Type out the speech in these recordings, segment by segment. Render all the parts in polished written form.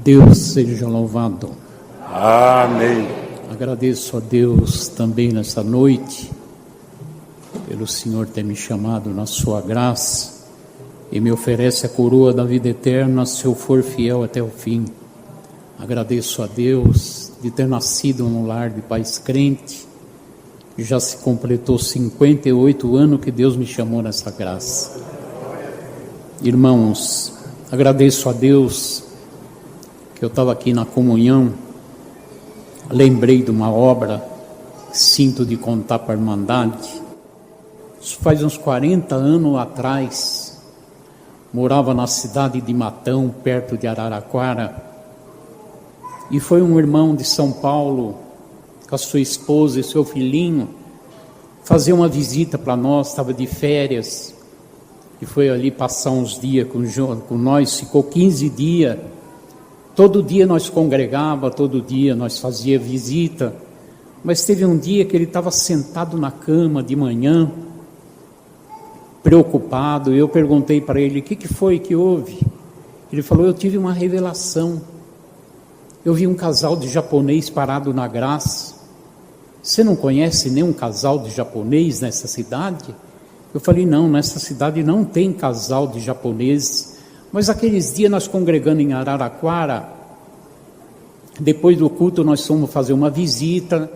Deus seja louvado. Amém. Agradeço a Deus também nessa noite, pelo Senhor ter me chamado na sua graça e me oferece a coroa da vida eterna se eu for fiel até o fim. Agradeço a Deus de ter nascido num lar de pais crentes. Já se completou 58 anos que Deus me chamou nessa graça. Irmãos, agradeço a Deus que eu estava aqui na comunhão, lembrei de uma obra, sinto de contar para a Irmandade. Isso faz uns 40 anos atrás, morava na cidade de Matão, perto de Araraquara, e foi um irmão de São Paulo, com a sua esposa e seu filhinho, fazer uma visita para nós, estava de férias, e foi ali passar uns dias com nós, ficou 15 dias, todo dia nós congregava, todo dia nós fazia visita, mas teve um dia que ele estava sentado na cama de manhã, preocupado, e eu perguntei para ele, o que foi que houve? Ele falou, eu tive uma revelação, eu vi um casal de japonês parado na graça. Você não conhece nenhum casal de japonês nessa cidade? Eu falei, não, nessa cidade não tem casal de japoneses, mas aqueles dias nós congregando em Araraquara, depois do culto nós fomos fazer uma visita,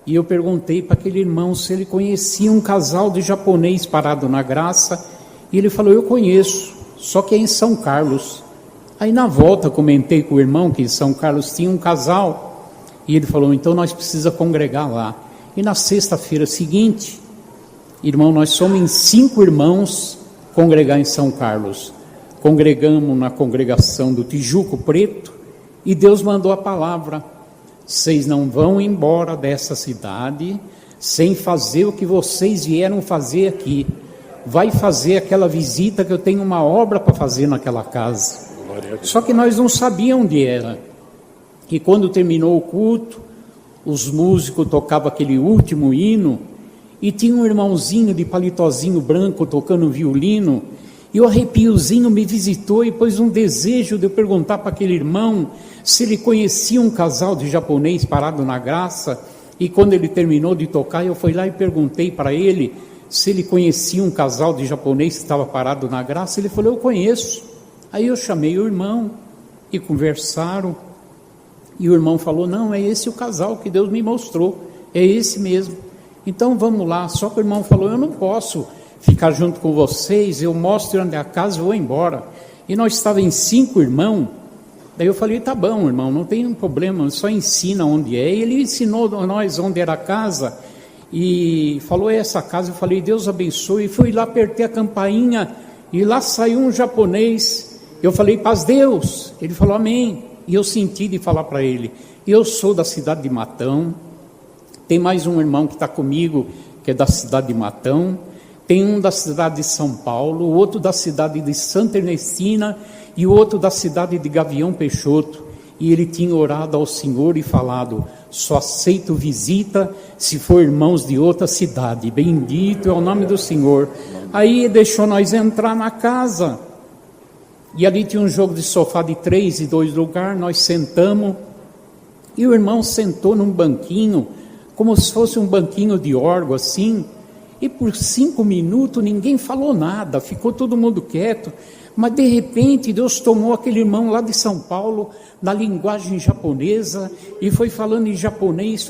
e eu perguntei para aquele irmão se ele conhecia um casal de japonês parado na graça, e ele falou, eu conheço, só que é em São Carlos. Aí na volta comentei com o irmão que em São Carlos tinha um casal, e ele falou, então nós precisamos congregar lá. E na sexta-feira seguinte, irmão, nós somos em 5 irmãos congregar em São Carlos. Congregamos na congregação do Tijuco Preto, e Deus mandou a palavra, vocês não vão embora dessa cidade sem fazer o que vocês vieram fazer aqui. Vai fazer aquela visita que eu tenho uma obra para fazer naquela casa. Só que nós não sabíamos onde era. E quando terminou o culto, os músicos tocavam aquele último hino, e tinha um irmãozinho de palitozinho branco tocando violino, e o arrepiozinho me visitou e pôs um desejo de eu perguntar para aquele irmão se ele conhecia um casal de japonês parado na graça. E quando ele terminou de tocar, eu fui lá e perguntei para ele se ele conhecia um casal de japonês que estava parado na graça. Ele falou, eu conheço. Aí eu chamei o irmão e conversaram, e o irmão falou, não, é esse o casal que Deus me mostrou, é esse mesmo, então vamos lá. Só que o irmão falou, eu não posso ficar junto com vocês, eu mostro onde é a casa e vou embora. E nós estávamos em 5 irmãos, daí eu falei, tá bom irmão, não tem um problema, só ensina onde é. E ele ensinou a nós onde era a casa, e falou, é essa casa. Eu falei, Deus abençoe, e fui lá, apertei a campainha, e lá saiu um japonês. Eu falei, paz Deus. Ele falou, amém. E eu senti de falar para ele, eu sou da cidade de Matão, tem mais um irmão que está comigo, que é da cidade de Matão, tem um da cidade de São Paulo, o outro da cidade de Santa Ernestina, e o outro da cidade de Gavião Peixoto. E ele tinha orado ao Senhor e falado, só aceito visita se for irmãos de outra cidade, bendito é o nome do Senhor. Aí deixou nós entrar na casa, e ali tinha um jogo de sofá de 3 e 2 lugares, nós sentamos, e o irmão sentou num banquinho, como se fosse um banquinho de órgão assim, e por 5 minutos ninguém falou nada, ficou todo mundo quieto, mas de repente Deus tomou aquele irmão lá de São Paulo, na linguagem japonesa, e foi falando em japonês,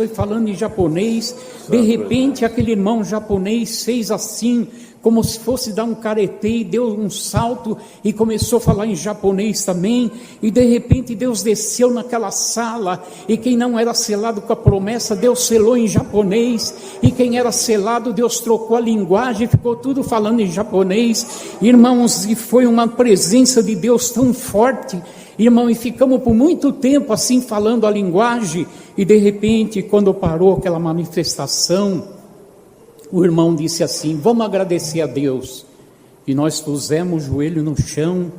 de repente aquele irmão japonês fez assim, como se fosse dar um careteio, deu um salto e começou a falar em japonês também, e de repente Deus desceu naquela sala, e quem não era selado com a promessa, Deus selou em japonês, e quem era selado, Deus trocou a linguagem, ficou tudo falando em japonês, irmãos, e foi uma presença de Deus tão forte, irmão, e ficamos por muito tempo assim falando a linguagem, e de repente, quando parou aquela manifestação, o irmão disse assim, vamos agradecer a Deus. E nós pusemos o joelho no chão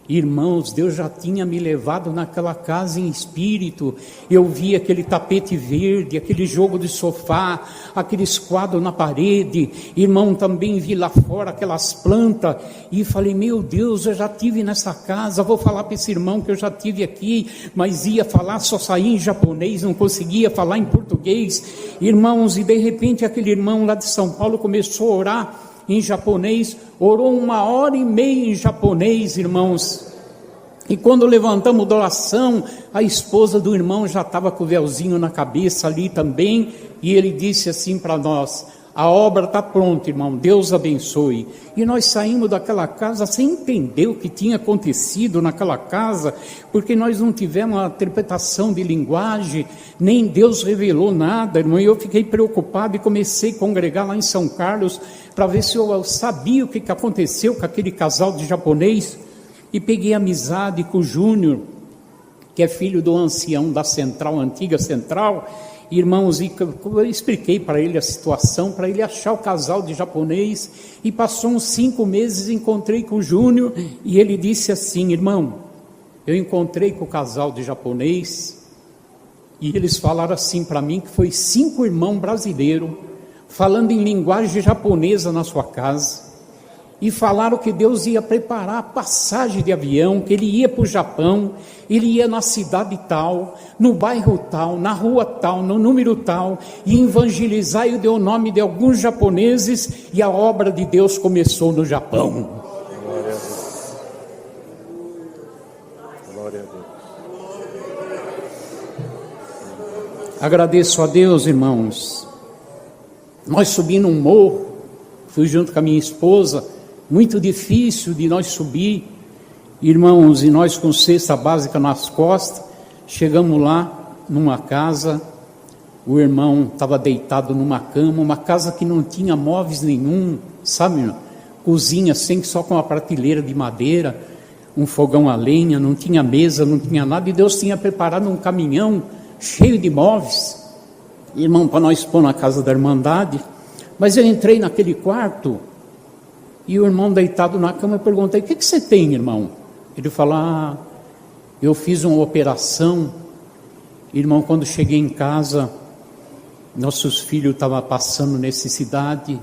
Irmãos, Deus já tinha me levado naquela casa em espírito. Eu vi aquele tapete verde, aquele jogo de sofá, aqueles quadros na parede. Irmão, também vi lá fora aquelas plantas. E falei, meu Deus, eu já tive nessa casa. Vou falar para esse irmão que eu já tive aqui. Mas ia falar, só saía em japonês, não conseguia falar em português. Irmãos, e de repente aquele irmão lá de São Paulo começou a orar em japonês, orou 1h30 em japonês, irmãos. E quando levantamos da oração, a esposa do irmão já estava com o véuzinho na cabeça ali também, e ele disse assim para nós: a obra está pronta, irmão, Deus abençoe. E nós saímos daquela casa sem entender o que tinha acontecido naquela casa, porque nós não tivemos uma interpretação de linguagem, nem Deus revelou nada, irmão. E eu fiquei preocupado e comecei a congregar lá em São Carlos, para ver se eu sabia o que aconteceu com aquele casal de japonês. E peguei amizade com o Júnior, que é filho do ancião da Central, antiga Central. Irmãos, eu expliquei para ele a situação, para ele achar o casal de japonês. E passou uns 5 meses, encontrei com o Júnior, e ele disse assim: irmão, eu encontrei com o casal de japonês, e eles falaram assim para mim, que foi 5 irmãos brasileiros, falando em linguagem japonesa na sua casa, e falaram que Deus ia preparar a passagem de avião, que ele ia para o Japão, ele ia na cidade tal, no bairro tal, na rua tal, no número tal, e evangelizar, e deu o nome de alguns japoneses, e a obra de Deus começou no Japão. Glória a Deus. Glória a Deus. Agradeço a Deus, irmãos. Nós subimos um morro, fui junto com a minha esposa, muito difícil de nós subir, irmãos, e nós com cesta básica nas costas, chegamos lá numa casa, o irmão estava deitado numa cama, uma casa que não tinha móveis nenhum, sabe, irmão? Cozinha só com uma prateleira de madeira, um fogão a lenha, não tinha mesa, não tinha nada, e Deus tinha preparado um caminhão cheio de móveis, irmão, para nós pôr na casa da Irmandade. Mas eu entrei naquele quarto, e o irmão deitado na cama, eu perguntei: o que você tem, irmão? Ele falou: eu fiz uma operação. Irmão, quando cheguei em casa, nossos filhos estavam passando necessidade,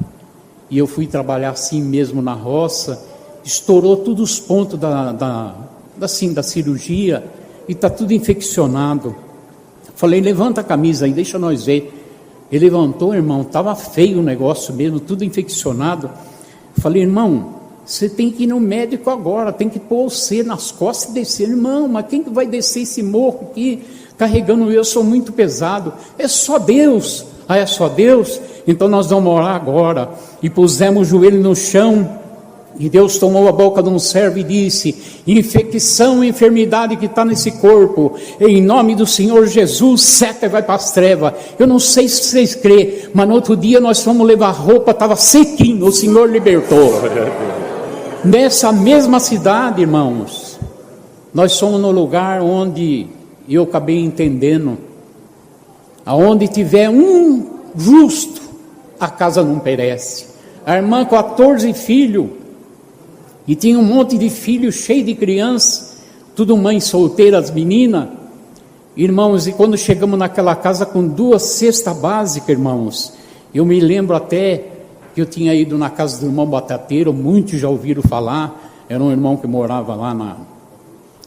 e eu fui trabalhar assim mesmo na roça, estourou todos os pontos da cirurgia, e está tudo infeccionado. Falei: levanta a camisa aí, deixa nós ver. Ele levantou, irmão, estava feio o negócio mesmo, tudo infeccionado. Falei: irmão, você tem que ir no médico agora, tem que pôr você nas costas e descer. Irmão, mas quem que vai descer esse morro aqui, carregando eu sou muito pesado? É só Deus. Ah, é só Deus? Então nós vamos orar agora. E pusemos o joelho no chão, e Deus tomou a boca de um servo e disse: infecção, enfermidade que está nesse corpo, em nome do Senhor Jesus, seta vai para as trevas. Eu não sei se vocês crêem, mas no outro dia nós fomos levar roupa, estava sequinho, o Senhor libertou. Nessa mesma cidade, irmãos, nós somos no lugar onde eu acabei entendendo, aonde tiver um justo, a casa não perece. A irmã 14 filhos, e tinha um monte de filhos cheio de crianças, tudo mães solteiras, meninas, irmãos. E quando chegamos naquela casa com 2 cestas básicas, irmãos, eu me lembro até que eu tinha ido na casa do irmão Batateiro, muitos já ouviram falar, era um irmão que morava lá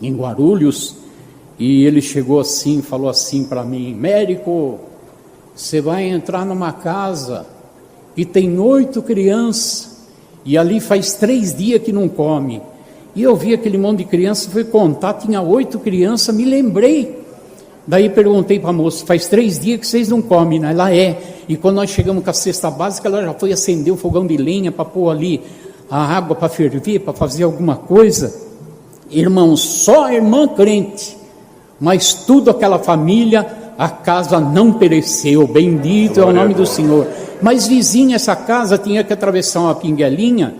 em Guarulhos, e ele chegou assim, falou assim para mim: médico, você vai entrar numa casa e tem 8 crianças, e ali faz 3 dias que não come. E eu vi aquele monte de criança, fui contar, tinha 8 crianças, me lembrei. Daí perguntei para a moça: faz 3 dias que vocês não comem, né? Ela é. E quando nós chegamos com a cesta básica, ela já foi acender o fogão de lenha para pôr ali a água para ferver, para fazer alguma coisa. Irmãos, só a irmã crente, mas tudo aquela família, a casa não pereceu, bendito é o nome do Senhor. Mas vizinha essa casa tinha que atravessar uma pinguelinha.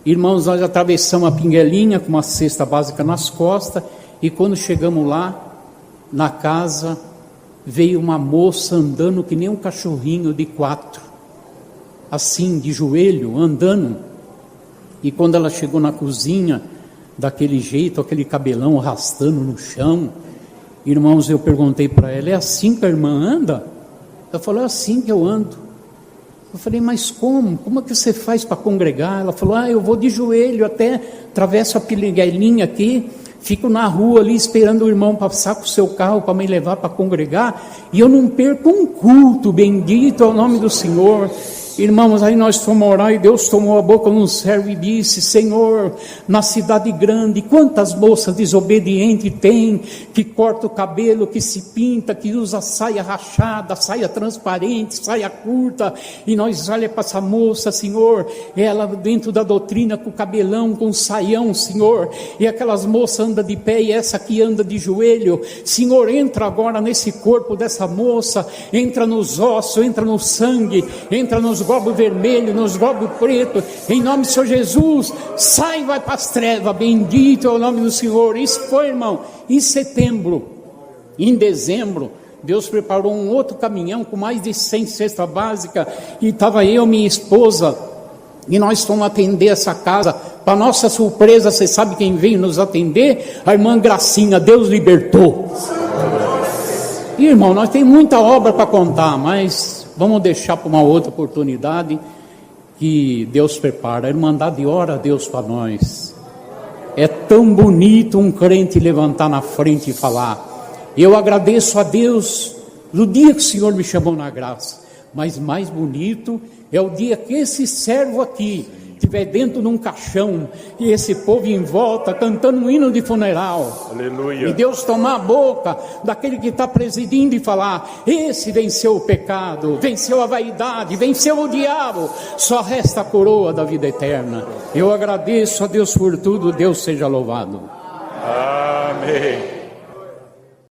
Irmãos, nós atravessamos a pinguelinha com uma cesta básica nas costas, e quando chegamos lá na casa, veio uma moça andando que nem um cachorrinho de 4, assim, de joelho, andando. E quando ela chegou na cozinha, daquele jeito, aquele cabelão arrastando no chão. Irmãos, eu perguntei para ela: é assim que a irmã anda? Ela falou: é assim que eu ando. Eu falei: mas como? Como é que você faz para congregar? Ela falou: eu vou de joelho até, atravesso a piriguelinha aqui, fico na rua ali esperando o irmão passar com o seu carro para me levar para congregar, e eu não perco um culto. Bendito é o nome do Senhor. Irmãos, aí nós fomos orar e Deus tomou a boca num servo e disse: Senhor, na cidade grande, quantas moças desobedientes tem, que corta o cabelo, que se pinta, que usa saia rachada, saia transparente, saia curta, e nós olha para essa moça, Senhor, ela dentro da doutrina com o cabelão, com o saião, Senhor, e aquelas moças andam de pé e essa aqui anda de joelho. Senhor, entra agora nesse corpo dessa moça, entra nos ossos, entra no sangue, entra nos glóbulos vermelhos, nos glóbulos pretos, em nome do Senhor Jesus. Sai e vai para as trevas. Bendito é o nome do Senhor. Isso foi, irmão, em setembro. Em dezembro, Deus preparou um outro caminhão com mais de 100 cestas básicas, e estava eu, minha esposa, e nós fomos atender essa casa. Para nossa surpresa, você sabe quem veio nos atender? A irmã Gracinha. Deus libertou. Irmão, nós temos muita obra para contar, mas vamos deixar para uma outra oportunidade que Deus prepara. A Irmandade ora a Deus para nós. É tão bonito um crente levantar na frente e falar: eu agradeço a Deus no dia que o Senhor me chamou na graça. Mas mais bonito é o dia que esse servo aqui estiver dentro de um caixão e esse povo em volta cantando um hino de funeral. Aleluia. E Deus tomar a boca daquele que está presidindo e falar: esse venceu o pecado, venceu a vaidade, venceu o diabo, só resta a coroa da vida eterna. Eu agradeço a Deus por tudo. Deus seja louvado. Amém.